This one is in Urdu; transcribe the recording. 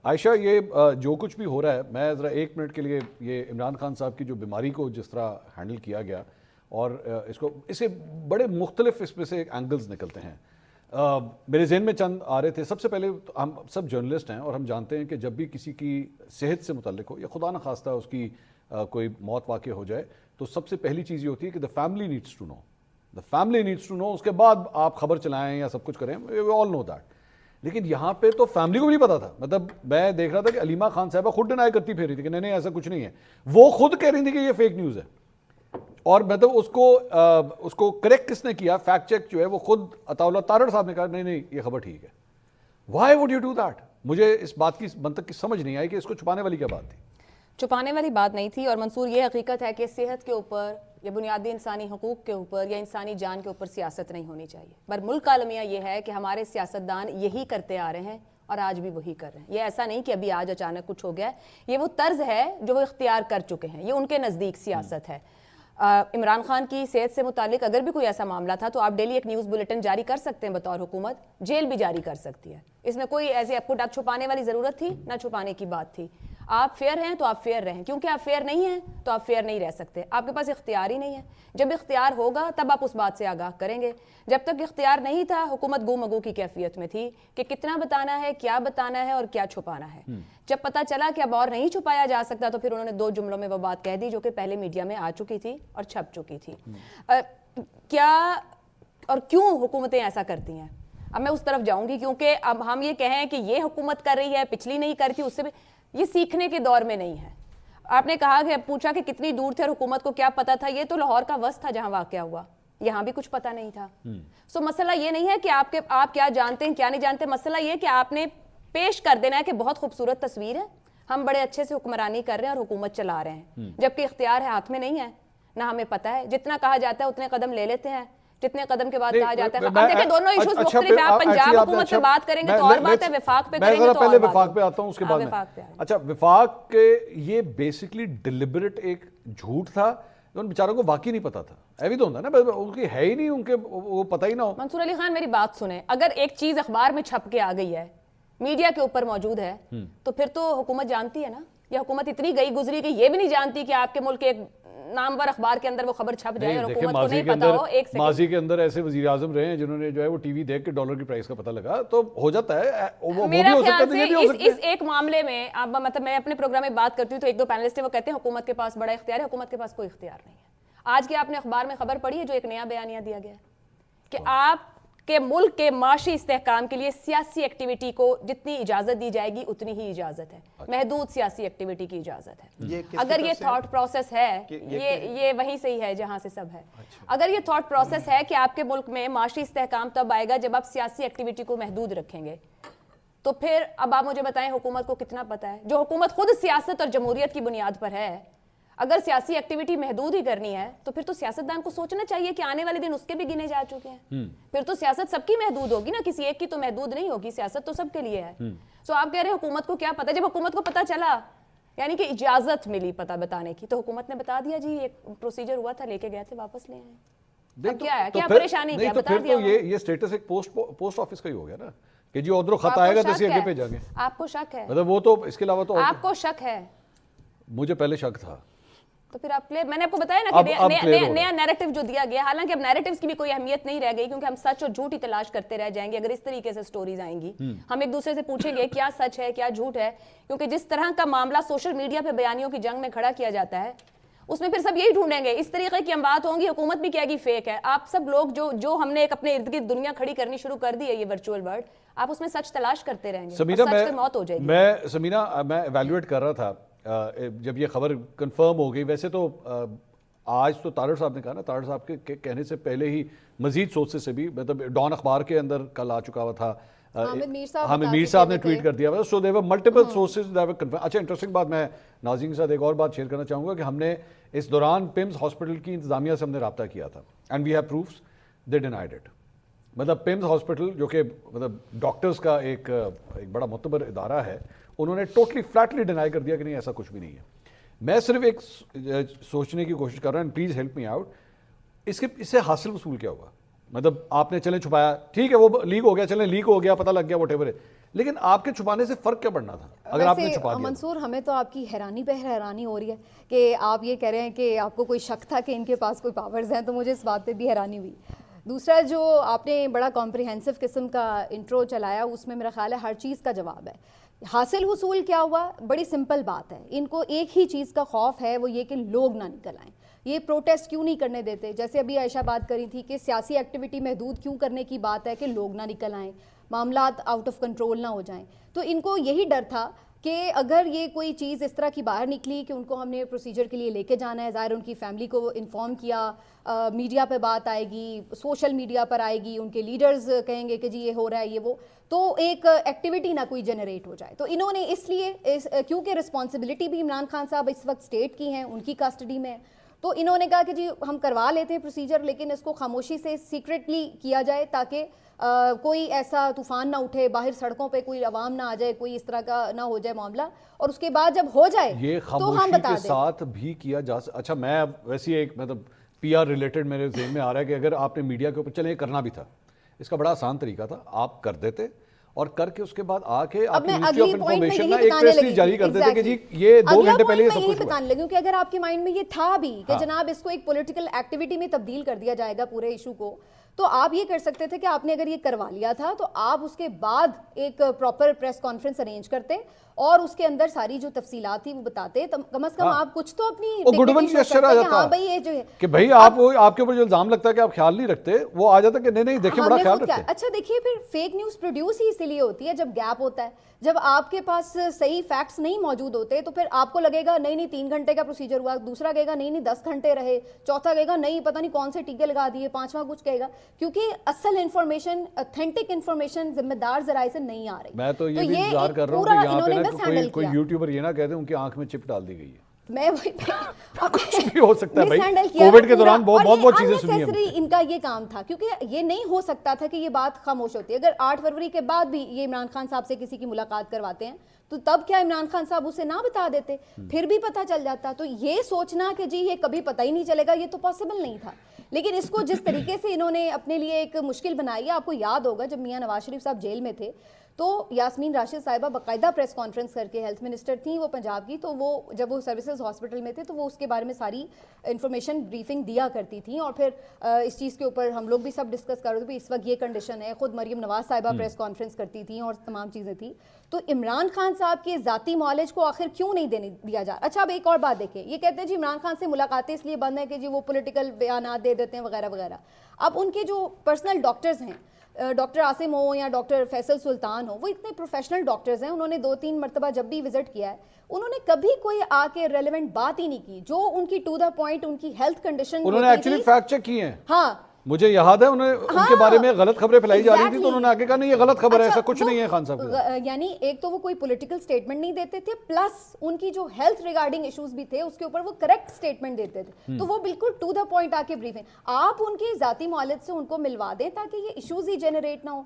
عائشہ یہ جو کچھ بھی ہو رہا ہے، میں ذرا ایک منٹ کے لیے یہ عمران خان صاحب کی جو بیماری کو جس طرح ہینڈل کیا گیا اور اسے بڑے مختلف اس میں سے اینگلز نکلتے ہیں. میرے ذہن میں چند آ رہے تھے. سب سے پہلے ہم سب جرنلسٹ ہیں اور ہم جانتے ہیں کہ جب بھی کسی کی صحت سے متعلق ہو یا خدا نخواستہ اس کی کوئی موت واقع ہو جائے تو سب سے پہلی چیز یہ ہوتی ہے کہ the family needs to know. اس کے بعد آپ خبر چلائیں یا سب کچھ کریں, we all know that. لیکن یہاں پہ تو فیملی کو بھی نہیں پتا تھا. مطلب میں دیکھ رہا تھا کہ علیمہ خان صاحبہ خود ڈینائی کرتی پھر رہی تھی کہ نہیں ایسا کچھ نہیں ہے. وہ خود کہہ رہی تھی کہ یہ فیک نیوز ہے, اور مطلب اس کو کریکٹ کس نے کیا, فیکٹ چیک جو ہے وہ خود عطا اللہ تارڑ صاحب نے کہا نہیں یہ خبر ٹھیک ہے. Y would you do that? مجھے اس بات کی منطق کی سمجھ نہیں آئی کہ اس کو چھپانے والی کیا بات تھی. چھپانے والی بات نہیں تھی. اور منصور یہ حقیقت ہے کہ صحت کے اوپر یا بنیادی انسانی حقوق کے اوپر یا انسانی جان کے اوپر سیاست نہیں ہونی چاہیے. پر ملک کا المیہ یہ ہے کہ ہمارے سیاستدان یہی کرتے آ رہے ہیں اور آج بھی وہی کر رہے ہیں. یہ ایسا نہیں کہ ابھی آج اچانک کچھ ہو گیا ہے, یہ وہ طرز ہے جو وہ اختیار کر چکے ہیں, یہ ان کے نزدیک سیاست ہے. عمران خان کی صحت سے متعلق اگر بھی کوئی ایسا معاملہ تھا تو آپ ڈیلی ایک نیوز بلیٹن جاری کر سکتے ہیں بطور حکومت, جیل بھی جاری کر سکتی ہے. اس میں کوئی ایسے آپ کو چھپانے والی ضرورت تھی نہ چھپانے کی بات تھی. آپ فیئر ہیں تو آپ فیئر رہیں, کیونکہ آپ فیئر نہیں ہیں تو آپ فیئر نہیں رہ سکتے. آپ کے پاس اختیار ہی نہیں ہے. جب اختیار ہوگا تب آپ اس بات سے آگاہ کریں گے. جب تک اختیار نہیں تھا حکومت گو مگو کی کیفیت میں تھی کہ کتنا بتانا ہے, کیا بتانا ہے اور کیا چھپانا ہے. جب پتہ چلا کہ اب اور نہیں چھپایا جا سکتا تو پھر انہوں نے 2 جملوں میں وہ بات کہہ دی جو کہ پہلے میڈیا میں آ چکی تھی اور چھپ چکی تھی. کیا اور کیوں حکومتیں ایسا کرتی ہیں, اب میں اس طرف جاؤں گی, کیونکہ اب ہم یہ کہیں کہ یہ حکومت کر رہی ہے, پچھلی نہیں کر تھی, اس سے بھی یہ سیکھنے کے دور میں نہیں ہے. آپ نے کہا کہ پوچھا کہ کتنی دور تھے اور حکومت کو کیا پتا تھا, یہ تو لاہور کا وسط تھا جہاں واقعہ ہوا, یہاں بھی کچھ پتا نہیں تھا. سو مسئلہ یہ نہیں ہے کہ آپ کیا جانتے ہیں کیا نہیں جانتے, مسئلہ یہ کہ آپ نے پیش کر دینا ہے کہ بہت خوبصورت تصویر ہے, ہم بڑے اچھے سے حکمرانی کر رہے ہیں اور حکومت چلا رہے ہیں, جبکہ اختیار ہے ہاتھ میں نہیں ہے, نہ ہمیں پتا ہے. جتنا کہا جاتا ہے اتنے قدم لے لیتے ہیں, جتنے قدم کے بعد کہا جاتا ہے. اب دیکھیں دونوں ایشوز مختلف ہیں. آپ پنجاب حکومت پہ بات کریں گے تو اور بات ہے, وفاق پہ کریں گے تو اور پہلے بات وفاق پہ آتا ہوں اس کے بعد میں. اچھا وفاق کے یہ بیسکلی ڈیلیبریٹ ایک جھوٹ تھا, ان بیچاروں کو واقعی نہیں پتا تھا. ایوی تو ہوتا ہے نا, ان کی ہے ہی نہیں, ان کے وہ پتہ ہی نہ ہو. منصور علی خان میری بات سنیں, اگر ایک چیز اخبار میں چھپ کے آ گئی ہے, میڈیا کے اوپر موجود ہے, تو پھر تو حکومت جانتی ہے نا. یا حکومت اتنی گئی گزری کہ یہ بھی نہیں جانتی کہ آپ کے ملک ایک نامور اخبار کے اندر وہ خبر چھپ جائے اور حکومت کو نہیں پتا ہو. ایک سیکنڈ, ماضی کے اندر ایسے وزیر اعظم رہے ہیں جنہوں نے جو ہے وہ ٹی وی دیکھ کے ڈالر کی پرائس کا پتہ لگا, تو ہو جاتا ہے. میرا خیال سے اس ایک معاملے میں مطلب میں اپنے پروگرام میں بات کرتی ہوں تو 1-2 پینلسٹ ہیں وہ کہتے ہیں حکومت کے پاس بڑا اختیار ہے, حکومت کے پاس کوئی اختیار نہیں ہے. آج کے آپ نے اخبار میں خبر پڑھی ہے جو ایک نیا بیانیہ دیا گیا ہے کہ آپ کہ ملک کے معاشی استحکام کے لیے سیاسی ایکٹیویٹی کو جتنی اجازت دی جائے گی اتنی ہی اجازت ہے, محدود سیاسی ایکٹیویٹی کی اجازت ہے. اگر یہ تھاٹ پروسیس ہے, یہ وہیں سے ہی ہے جہاں سے سب ہے. اگر یہ تھاٹ پروسیس ہے کہ آپ کے ملک میں معاشی استحکام تب آئے گا جب آپ سیاسی ایکٹیویٹی کو محدود رکھیں گے, تو پھر اب آپ مجھے بتائیں حکومت کو کتنا پتا ہے, جو حکومت خود سیاست اور جمہوریت کی بنیاد پر ہے. اگر سیاسی ایکٹیویٹی محدود ہی کرنی ہے تو پھر تو سیاستدان کو سوچنا چاہیے کہ آنے والے دن اس کے بھی گنے جا چکے ہیں. پھر تو سیاست سب کی محدود ہوگی نا, کسی ایک کی تو محدود نہیں ہوگی, سیاست تو سب کے لیے ہے. سو آپ کہہ رہے ہیں حکومت کو کیا پتا, جب حکومت کو پتا چلا یعنی کہ اجازت ملی پتہ بتانے کی, تو حکومت نے بتا دیا جی ایک پروسیجر ہوا تھا, لے کے گئے تھے, واپس لے آئے. اب کیا ہے, کیا پریشانی, کیا بتا دیا. یہ اسٹیٹس ایک پوسٹ آفس کا ہی ہو گیا نا کہ جی ادھر خط آئے گا تو اسی اگے بھیجا گے. آپ کو شک ہے, مطلب وہ تو اس کے علاوہ تو آپ کو شک ہے. مجھے پہلے شک تھا, تو پھر آپ میں نے آپ کو بتایا نا کہ نیا نیریٹو جو دیا گیا, حالانکہ اب نیریٹوز کی بھی کوئی اہمیت نہیں رہ گئی کیونکہ ہم سچ اور جھوٹ ہی تلاش کرتے رہ جائیں گے اگر اس طریقے سے سٹوریز آئیں گی. ہم ایک دوسرے سے پوچھیں گے کیا سچ ہے کیا جھوٹ ہے, کیونکہ جس طرح کا معاملہ سوشل میڈیا پہ بیانیوں کی جنگ میں کھڑا کیا جاتا ہے اس میں پھر سب یہی ڈھونڈیں گے, اس طریقے کی ہم بات ہوں گی, حکومت بھی کہے گی فیک ہے. آپ سب لوگ جو ہم نے ایک اپنے ارد گرد دنیا کھڑی کرنی شروع کر دی ہے, یہ ورچوئل ورلڈ, آپ اس میں سچ تلاش کرتے رہیں گے, سچ پہ موت ہو جائے گی. سمیرہ میں ایویلویٹ کر رہا تھا جب یہ خبر کنفرم ہو گئی. ویسے تو آج تو تارڑ صاحب نے کہا نا, تارڑ صاحب کے کہنے سے پہلے ہی مزید سورسز سے بھی, مطلب ڈان اخبار کے اندر کل آ چکا ہوا تھا, حامد میر صاحب نے ٹویٹ کر دیا. سو دیر ور ملٹیپل سورسز. اچھا انٹرسٹنگ بات, میں ناظرین کے ساتھ ایک اور بات شیئر کرنا چاہوں گا کہ ہم نے اس دوران پمز ہاسپٹل کی انتظامیہ سے ہم نے رابطہ کیا تھا, and we have proofs, they denied it. مطلب پمز ہاسپٹل جو کہ مطلب ڈاکٹرز کا ایک بڑا معتبر ادارہ ہے, انہوں نے ٹوٹلی فلیٹلی ڈینائی کر دیا کہ نہیں ایسا کچھ بھی نہیں ہے. میں صرف ایک سوچنے کی کوشش کر رہا ہوں, پلیز ہیلپ می آؤٹ, اس سے حاصل وصول کیا ہوگا. مطلب آپ نے چلیں چھپایا, ٹھیک ہے وہ لیک ہو گیا, چلیں لیک ہو گیا, پتہ لگ گیا, واٹ ایور ہے, لیکن آپ کے چھپانے سے فرق کیا پڑنا تھا اگر آپ نے چھپا دیا؟ منصور ہمیں تو آپ کی حیرانی پہ حیرانی ہو رہی ہے کہ آپ یہ کہہ رہے ہیں کہ آپ کو کوئی شک تھا کہ ان کے پاس کوئی پاورز ہیں، تو مجھے اس بات پہ بھی حیرانی ہوئی. دوسرا جو آپ نے بڑا کمپریہنسو قسم کا انٹرو چلایا، اس میں میرا خیال ہے ہر چیز کا جواب ہے. حاصل حصول کیا ہوا؟ بڑی سمپل بات ہے، ان کو ایک ہی چیز کا خوف ہے، وہ یہ کہ لوگ نہ نکل آئیں. یہ پروٹیسٹ کیوں نہیں کرنے دیتے؟ جیسے ابھی عائشہ بات کری تھی کہ سیاسی ایکٹیویٹی محدود کیوں کرنے کی بات ہے کہ لوگ نہ نکل آئیں، معاملات آؤٹ آف کنٹرول نہ ہو جائیں. تو ان کو یہی ڈر تھا کہ اگر یہ کوئی چیز اس طرح کی باہر نکلی کہ ان کو ہم نے پروسیجر کے لیے لے کے جانا ہے، ظاہر ان کی فیملی کو انفارم کیا، میڈیا پہ بات آئے گی، سوشل میڈیا پر آئے گی، ان کے لیڈرز کہیں گے کہ جی یہ ہو رہا ہے یہ وہ، تو ایک ایکٹیویٹی نہ کوئی جنریٹ ہو جائے. تو انہوں نے اس لیے کیونکہ رسپانسبلٹی بھی عمران خان صاحب اس وقت اسٹیٹ کی ہیں، ان کی کسٹڈی میں، تو انہوں نے کہا کہ جی ہم کروا لیتے ہیں پروسیجر، لیکن اس کو خاموشی سے سیکرٹلی کیا جائے تاکہ کوئی ایسا طوفان نہ اٹھے، باہر سڑکوں پہ کوئی عوام نہ آ جائے، کوئی اس طرح کا نہ ہو جائے معاملہ، اور اس کے بعد جب ہو جائے یہ تو ہم خاموشی بتا کے دیں. ساتھ بھی کیا جا سکتا. اچھا میں ویسی ایک مطلب پی آر ریلیٹڈ میرے ذہن میں آ رہا ہے کہ اگر آپ نے میڈیا کے اوپر چلیں یہ کرنا بھی تھا، اس کا بڑا آسان طریقہ تھا، آپ کر دیتے اور کر کے اس کے بعد آ کے آپ منسٹری آف انفارمیشن ایک پریس ریلیز جاری کر دیتے کہ جی یہ 2 گھنٹے پہلے یہ سب کچھ بتانے لگی کہ اگر آپ کے مائنڈ میں یہ تھا بھی کہ جناب اس کو ایک پولیٹیکل ایکٹیویٹی میں تبدیل کر دیا جائے گا پورے ایشو کو، تو آپ یہ کر سکتے تھے کہ آپ نے اگر یہ کروا لیا تھا تو آپ اس کے بعد ایک پراپر پریس کانفرنس ارینج کرتے اور اس کے اندر ساری جو تفصیلات تھی وہ بتاتے. کم از کم آپ کچھ تو اپنی گڈ ول جسچر آ جاتا کہ بھائی آپ کے اوپر جو الزام لگتا ہے کہ آپ خیال نہیں رکھتے، وہ آ جاتا کہ نہیں دیکھیں بڑا خیال رکھتے. اچھا دیکھیے پھر فیک نیوز پروڈیوس ہی اسی لیے ہوتی ہے جب گیپ ہوتا ہے، جب آپ کے پاس صحیح فیکٹس نہیں موجود ہوتے تو پھر آپ کو لگے گا نہیں 3 گھنٹے کا پروسیجر ہوا، دوسرا کہے گا نہیں 10 گھنٹے رہے، چوتھا کہے گا نہیں پتہ نہیں کون سے ٹیکے لگا دیے، پانچواں کچھ کہے گا، کیونکہ اصل انفارمیشن، اتھینٹک انفارمیشن ذمہ دار ذرائع سے نہیں آ رہی. میں تو یہ بھی انتظار کر رہا ہوں کہ یہاں پہ کوئی یوٹیوبر یہ نہ کہہ دے ان کی آنکھ میں چپ ڈال دی گئی ہے. میں کچھ بھی ہو سکتا ہے بھائی، کووڈ کے دوران بہت چیزیں سنی ہیں. ان کا یہ کام تھا کیونکہ یہ نہیں ہو سکتا تھا کہ یہ بات خاموش ہوتی ہے. اگر 8 فروری کے بعد بھی یہ عمران خان صاحب سے کسی کی ملاقات کرواتے ہیں تو تب کیا عمران خان صاحب اسے نہ بتا دیتے؟ پھر بھی پتہ چل جاتا. تو یہ سوچنا کہ جی یہ کبھی پتہ ہی نہیں چلے گا، یہ تو پاسبل نہیں تھا. لیکن اس کو جس طریقے سے انہوں نے اپنے لیے ایک مشکل بنائی ہے، آپ کو یاد ہوگا جب میاں نواز شریف صاحب جیل میں تھے تو یاسمین راشد صاحبہ باقاعدہ پریس کانفرنس کر کے، ہیلتھ منسٹر تھیں وہ پنجاب کی، تو وہ جب وہ سروسز ہاسپٹل میں تھے تو وہ اس کے بارے میں ساری انفارمیشن بریفنگ دیا کرتی تھیں، اور پھر اس چیز کے اوپر ہم لوگ بھی سب ڈسکس کر رہے تھے اس وقت یہ کنڈیشن ہے. خود مریم نواز صاحبہ پریس کانفرنس کرتی تھیں اور تمام چیزیں تھیں. تو عمران خان صاحب کے ذاتی معالج کو آخر کیوں نہیں دیا جا؟ اچھا اب ایک اور بات دیکھیں، یہ کہتے ہیں جی عمران خان سے ملاقاتیں اس لیے بند ہیں کہ جی وہ پولیٹیکل بیانات دے دیتے ہیں وغیرہ وغیرہ. اب ان کے جو پرسنل ڈاکٹرز ہیں، ڈاکٹر عاصم ہو یا ڈاکٹر فیصل سلطان ہو، وہ اتنے پروفیشنل ڈاکٹرز ہیں، انہوں نے 2-3 مرتبہ جب بھی وزٹ کیا ہے انہوں نے کبھی کوئی آ کے ریلیونٹ بات ہی نہیں کی جو ان کی ٹو دا پوائنٹ ان کی ہیلتھ کنڈیشن. انہوں نے ایکچولی فیکٹ چیک کیے ہیں. ہاں مجھے یاد ہے ان کے بارے میں غلط خبریں پھیلائی جا رہی تھی تو انہوں نے آگے کہا نہیں یہ غلط خبر ہے، ایسا کچھ نہیں ہے خان صاحب. یعنی ایک تو وہ کوئی پولیٹیکل سٹیٹمنٹ نہیں دیتے تھے، پلس ان کی جو ہیلتھ ریگارڈنگ ایشوز بھی تھے اس کے اوپر وہ کریکٹ سٹیٹمنٹ دیتے تھے. تو وہ بالکل ٹو دا پوائنٹ آ کے بریفنگ. آپ ان کے ذاتی معالج سے ان کو ملوا دیں تاکہ یہ ایشوز ہی جنریٹ نہ ہو.